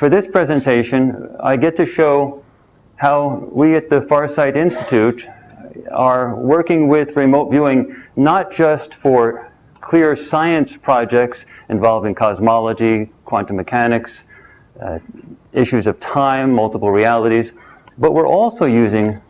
for this presentation, I get to show how we at the Farsight Institute are working with remote viewing, not just for clear science projects involving cosmology, quantum mechanics, issues of time, multiple realities, but we're also using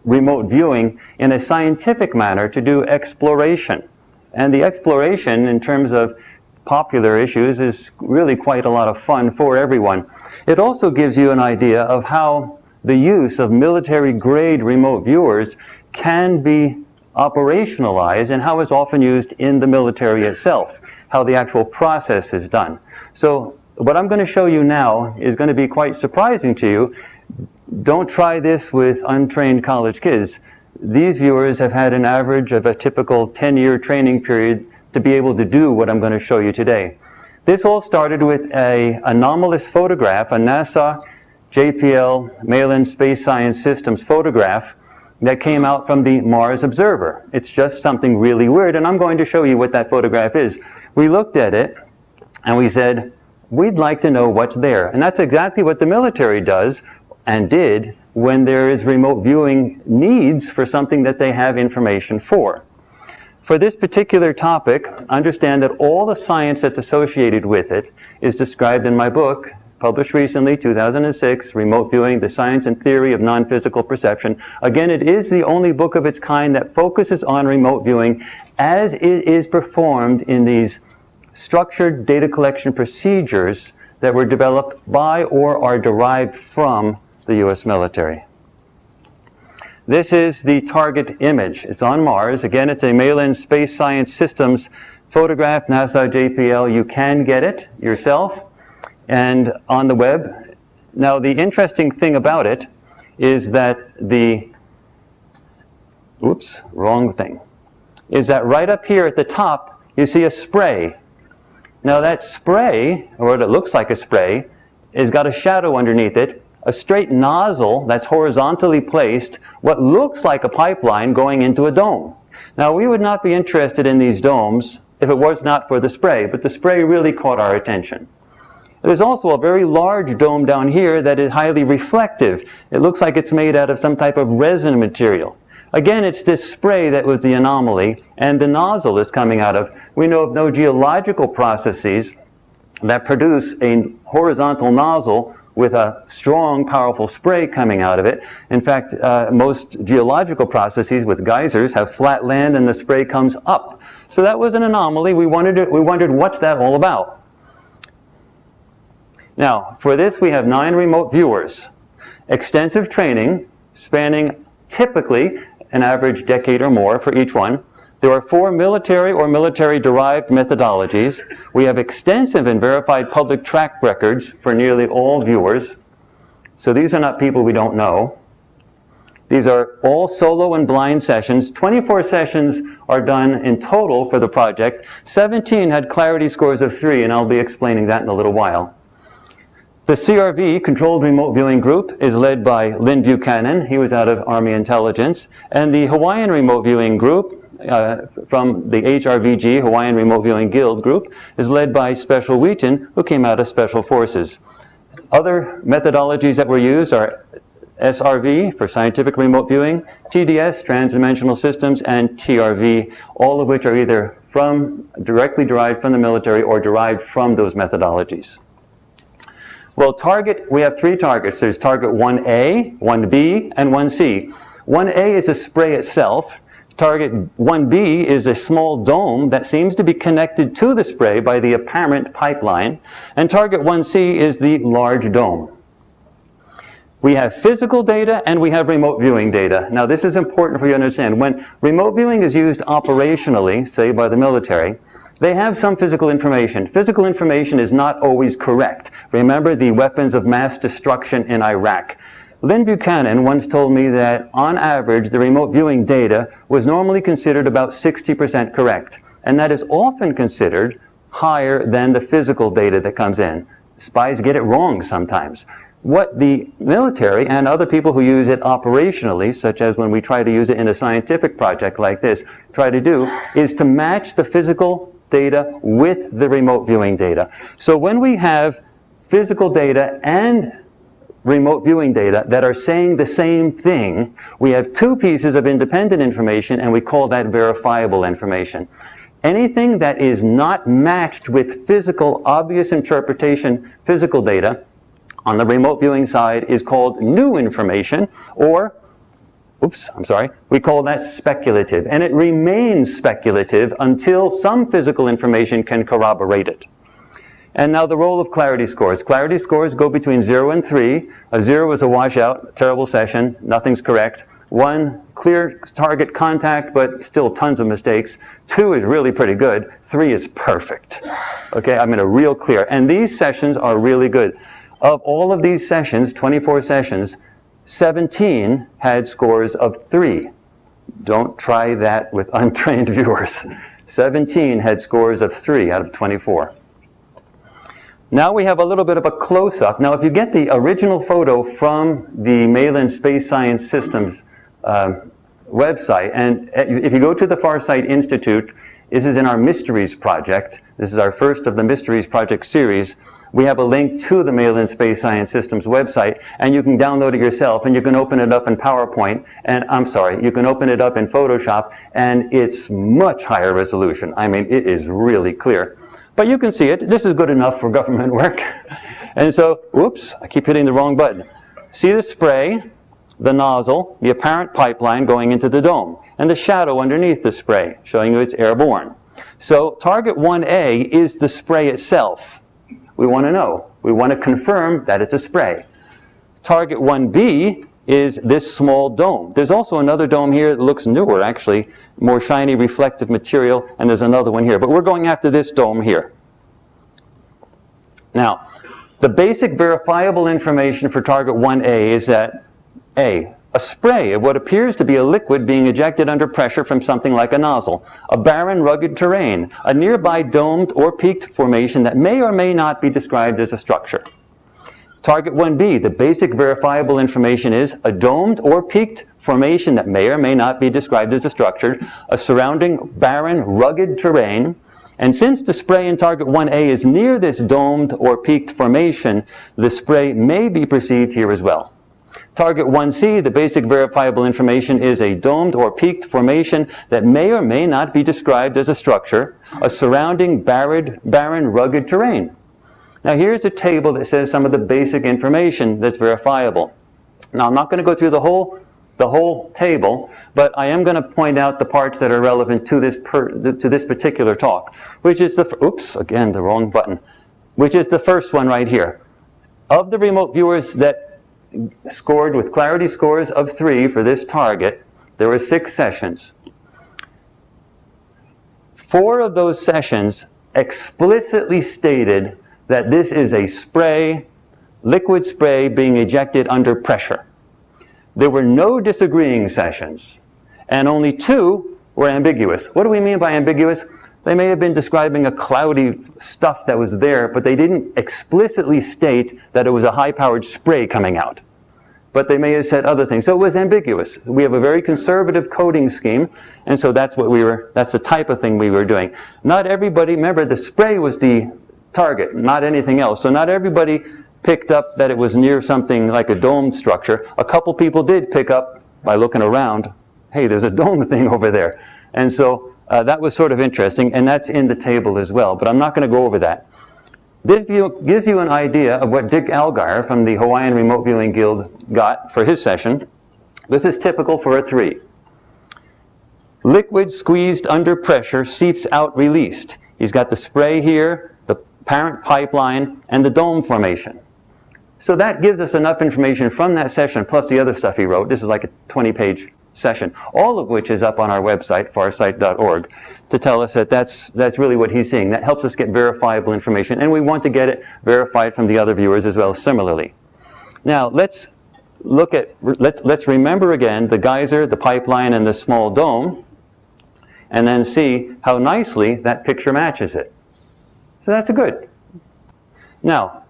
remote viewing in a scientific manner to do exploration. And the exploration, in terms of popular issues, is really quite a lot of fun for everyone. It also gives you an idea of how the use of military-grade remote viewers can be operationalized and how it's often used in the military itself, how the actual process is done. So what I'm going to show you now is going to be quite surprising to you. Don't try this with untrained college kids. These viewers have had an average of a typical 10-year training period to be able to do what I'm going to show you today. This all started with an anomalous photograph, a NASA JPL Mail-in Space Science Systems photograph that came out from the Mars Observer. It's just something really weird, and I'm going to show you what that photograph is. We looked at it and we said, we'd like to know what's there. And that's exactly what the military does and did when there is remote viewing needs for something that they have information for. For this particular topic, understand that all the science that's associated with it is described in my book, published recently, 2006, Remote Viewing, The Science and Theory of Non-Physical Perception. Again, it is the only book of its kind that focuses on remote viewing as it is performed in these structured data collection procedures that were developed by or are derived from the U.S. military. This is the target image. It's on Mars. Again, it's a Mail-in Space Science Systems photograph, NASA JPL. You can get it yourself and on the web. Now, the interesting thing about it is that is that right up here at the top, you see a spray. Now that spray, or what it looks like a spray, has got a shadow underneath it, a straight nozzle that's horizontally placed, what looks like a pipeline going into a dome. Now we would not be interested in these domes if it was not for the spray, but the spray really caught our attention. There's also a very large dome down here that is highly reflective. It looks like it's made out of some type of resin material. Again, it's this spray that was the anomaly, and the nozzle is coming out of. We know of no geological processes that produce a horizontal nozzle with a strong, powerful spray coming out of it. In fact, most geological processes with geysers have flat land and the spray comes up. So that was an anomaly. We wondered what's that all about? Now, for this we have 9 remote viewers. Extensive training spanning typically an average decade or more for each one. There are 4 military or military-derived methodologies. We have extensive and verified public track records for nearly all viewers. So these are not people we don't know. These are all solo and blind sessions. 24 sessions are done in total for the project. 17 had clarity scores of 3, and I'll be explaining that in a little while. The CRV, Controlled Remote Viewing Group, is led by Lynn Buchanan. He was out of Army Intelligence. And the Hawaiian Remote Viewing Group, from the HRVG, Hawaiian Remote Viewing Guild Group, is led by Special Wheaton, who came out of Special Forces. Other methodologies that were used are SRV, for Scientific Remote Viewing, TDS, Transdimensional Systems, and TRV, all of which are either directly derived from the military or derived from those methodologies. Well, we have 3 targets. There's target 1A, 1B, and 1C. 1A is the spray itself. Target 1B is a small dome that seems to be connected to the spray by the apparent pipeline. And target 1C is the large dome. We have physical data and we have remote viewing data. Now this is important for you to understand. When remote viewing is used operationally, say by the military, they have some physical information. Physical information is not always correct. Remember the weapons of mass destruction in Iraq. Lynn Buchanan once told me that on average the remote viewing data was normally considered about 60% correct. And that is often considered higher than the physical data that comes in. Spies get it wrong sometimes. What the military and other people who use it operationally, such as when we try to use it in a scientific project like this, try to do is to match the physical data with the remote viewing data. So when we have physical data and remote viewing data that are saying the same thing, we have two pieces of independent information, and we call that verifiable information. Anything that is not matched with physical, obvious interpretation, physical data, on the remote viewing side is called new information, or, we call that speculative. And it remains speculative until some physical information can corroborate it. And now the role of clarity scores. Clarity scores go between 0 and 3. A 0 is a washout, terrible session, nothing's correct. 1, clear target contact, but still tons of mistakes. 2 is really pretty good. 3 is perfect. Okay, I mean a real clear. And these sessions are really good. Of all of these sessions, 24 sessions, 17 had scores of 3. Don't try that with untrained viewers. 17 had scores of 3 out of 24. Now we have a little bit of a close-up. Now if you get the original photo from the Malin Space Science Systems website, and if you go to the Farsight Institute, this is in our Mysteries project. This is our first of the Mysteries project series. We have a link to the Malin Space Science Systems website, and you can download it yourself, and you can open it up in PowerPoint, and you can open it up in Photoshop, and it's much higher resolution. I mean, it is really clear. But you can see it. This is good enough for government work. And so, oops, I keep hitting the wrong button. See the spray, the nozzle, the apparent pipeline going into the dome, and the shadow underneath the spray, showing you it's airborne. So target 1A is the spray itself. We want to know. We want to confirm that it's a spray. Target 1B is this small dome. There's also another dome here that looks newer, actually, more shiny reflective material, and there's another one here. But we're going after this dome here. Now, the basic verifiable information for target 1A is that A, a spray of what appears to be a liquid being ejected under pressure from something like a nozzle, a barren, rugged terrain, a nearby domed or peaked formation that may or may not be described as a structure. Target 1B, the basic verifiable information is a domed or peaked formation that may or may not be described as a structure, a surrounding barren, rugged terrain, and since the spray in target 1A is near this domed or peaked formation, the spray may be perceived here as well. Target 1C, the basic verifiable information is a domed or peaked formation that may or may not be described as a structure, a surrounding barren, rugged terrain. Now here's a table that says some of the basic information that's verifiable. Now I'm not going to go through the whole table, but I am going to point out the parts that are relevant to this particular talk, which is again the wrong button, which is the first one right here. Of the remote viewers that scored with clarity scores of 3 for this target, there were 6 sessions. 4 of those sessions explicitly stated that this is a spray, liquid spray being ejected under pressure. There were no disagreeing sessions, and only 2 were ambiguous. What do we mean by ambiguous? They may have been describing a cloudy stuff that was there, but they didn't explicitly state that it was a high-powered spray coming out. But they may have said other things. So it was ambiguous. We have a very conservative coding scheme, and so that's the type of thing we were doing. Not everybody, remember, the spray was the target, not anything else. So not everybody picked up that it was near something like a domed structure. A couple people did pick up, by looking around, hey, there's a dome thing over there. And so that was sort of interesting, and that's in the table as well, but I'm not going to go over that. This gives you an idea of what Dick Algar from the Hawaiian Remote Viewing Guild got for his session. This is typical for a 3. Liquid squeezed under pressure seeps out released. He's got the spray here, the parent pipeline, and the dome formation. So that gives us enough information from that session, plus the other stuff he wrote. This is like a 20-page session, all of which is up on our website, farsight.org, to tell us that that's really what he's seeing. That helps us get verifiable information, and we want to get it verified from the other viewers as well similarly. Now, let's remember again the geyser, the pipeline, and the small dome, and then see how nicely that picture matches it. So that's good. Now,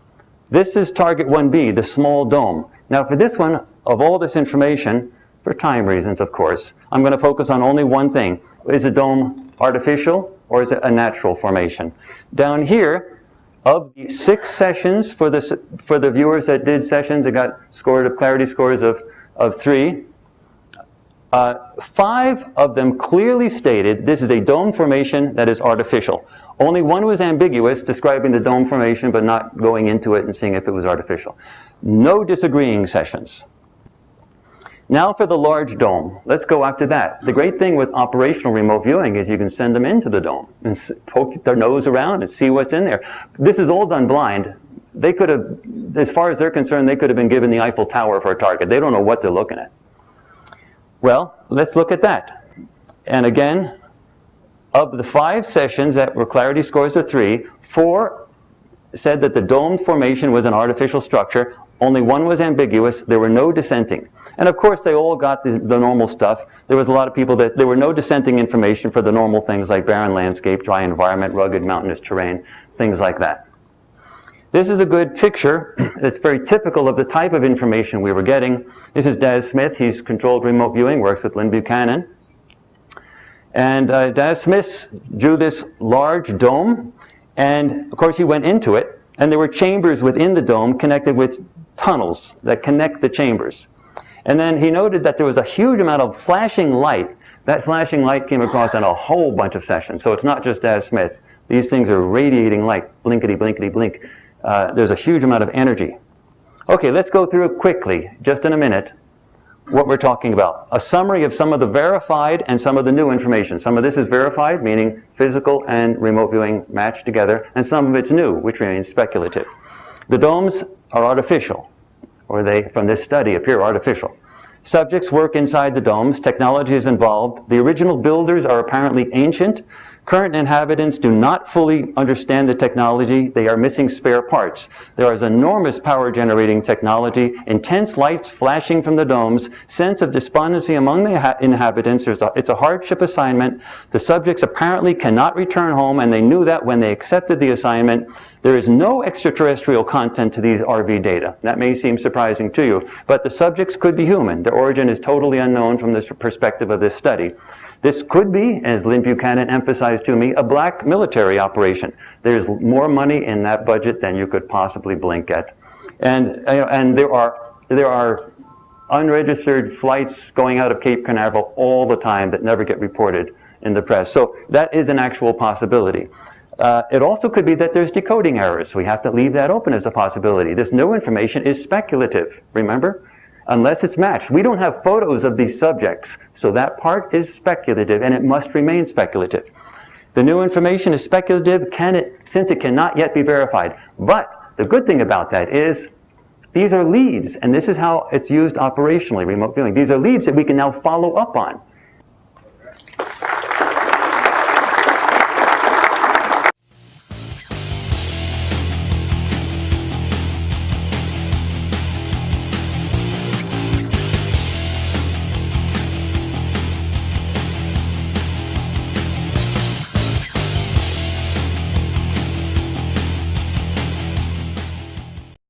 this is target 1B, the small dome. Now for this one, of all this information, for time reasons of course, I'm going to focus on only one thing. Is a dome artificial or is it a natural formation? Down here, Of the 6 sessions for the viewers that did sessions that got scored clarity scores of 3, 5 of them clearly stated this is a dome formation that is artificial. Only one was ambiguous, describing the dome formation but not going into it and seeing if it was artificial. No disagreeing sessions. Now for the large dome. Let's go after that. The great thing with operational remote viewing is you can send them into the dome and poke their nose around and see what's in there. This is all done blind. They could have, as far as they're concerned, they could have been given the Eiffel Tower for a target. They don't know what they're looking at. Well, let's look at that. And again, of the 5 sessions that were clarity scores of 3, 4 said that the dome formation was an artificial structure. Only 1 was ambiguous. There were no dissenting. And of course, they all got the normal stuff. There was a lot of people that, there were no dissenting information for the normal things like barren landscape, dry environment, rugged mountainous terrain, things like that. This is a good picture. It's very typical of the type of information we were getting. This is Daz Smith. He's controlled remote viewing, works with Lynn Buchanan. And Daz Smith drew this large dome. And of course, he went into it. And there were chambers within the dome connected with tunnels that connect the chambers. And then he noted that there was a huge amount of flashing light. That flashing light came across in a whole bunch of sessions. So it's not just Daz Smith. These things are radiating light, blinkety, blinkety, blink. There's a huge amount of energy. Okay, let's go through quickly, just in a minute, what we're talking about. A summary of some of the verified and some of the new information. Some of this is verified, meaning physical and remote viewing matched together, and some of it's new, which remains speculative. The domes are artificial, or they, from this study, appear artificial. Subjects work inside the domes. Technology is involved. The original builders are apparently ancient. Current inhabitants do not fully understand the technology. They are missing spare parts. There is enormous power generating technology, intense lights flashing from the domes, sense of despondency among the inhabitants. It's a hardship assignment. The subjects apparently cannot return home, and they knew that when they accepted the assignment. There is no extraterrestrial content to these RV data. That may seem surprising to you, but the subjects could be human. Their origin is totally unknown from the perspective of this study. This could be, as Lynn Buchanan emphasized to me, a black military operation. There's more money in that budget than you could possibly blink at. And there are unregistered flights going out of Cape Canaveral all the time that never get reported in the press. So that is an actual possibility. It also could be that there's decoding errors. We have to leave that open as a possibility. This new information is speculative, remember? Unless it's matched. We don't have photos of these subjects, so that part is speculative, and it must remain speculative. The new information is speculative since it cannot yet be verified. But the good thing about that is these are leads, and this is how it's used operationally, remote viewing. These are leads that we can now follow up on.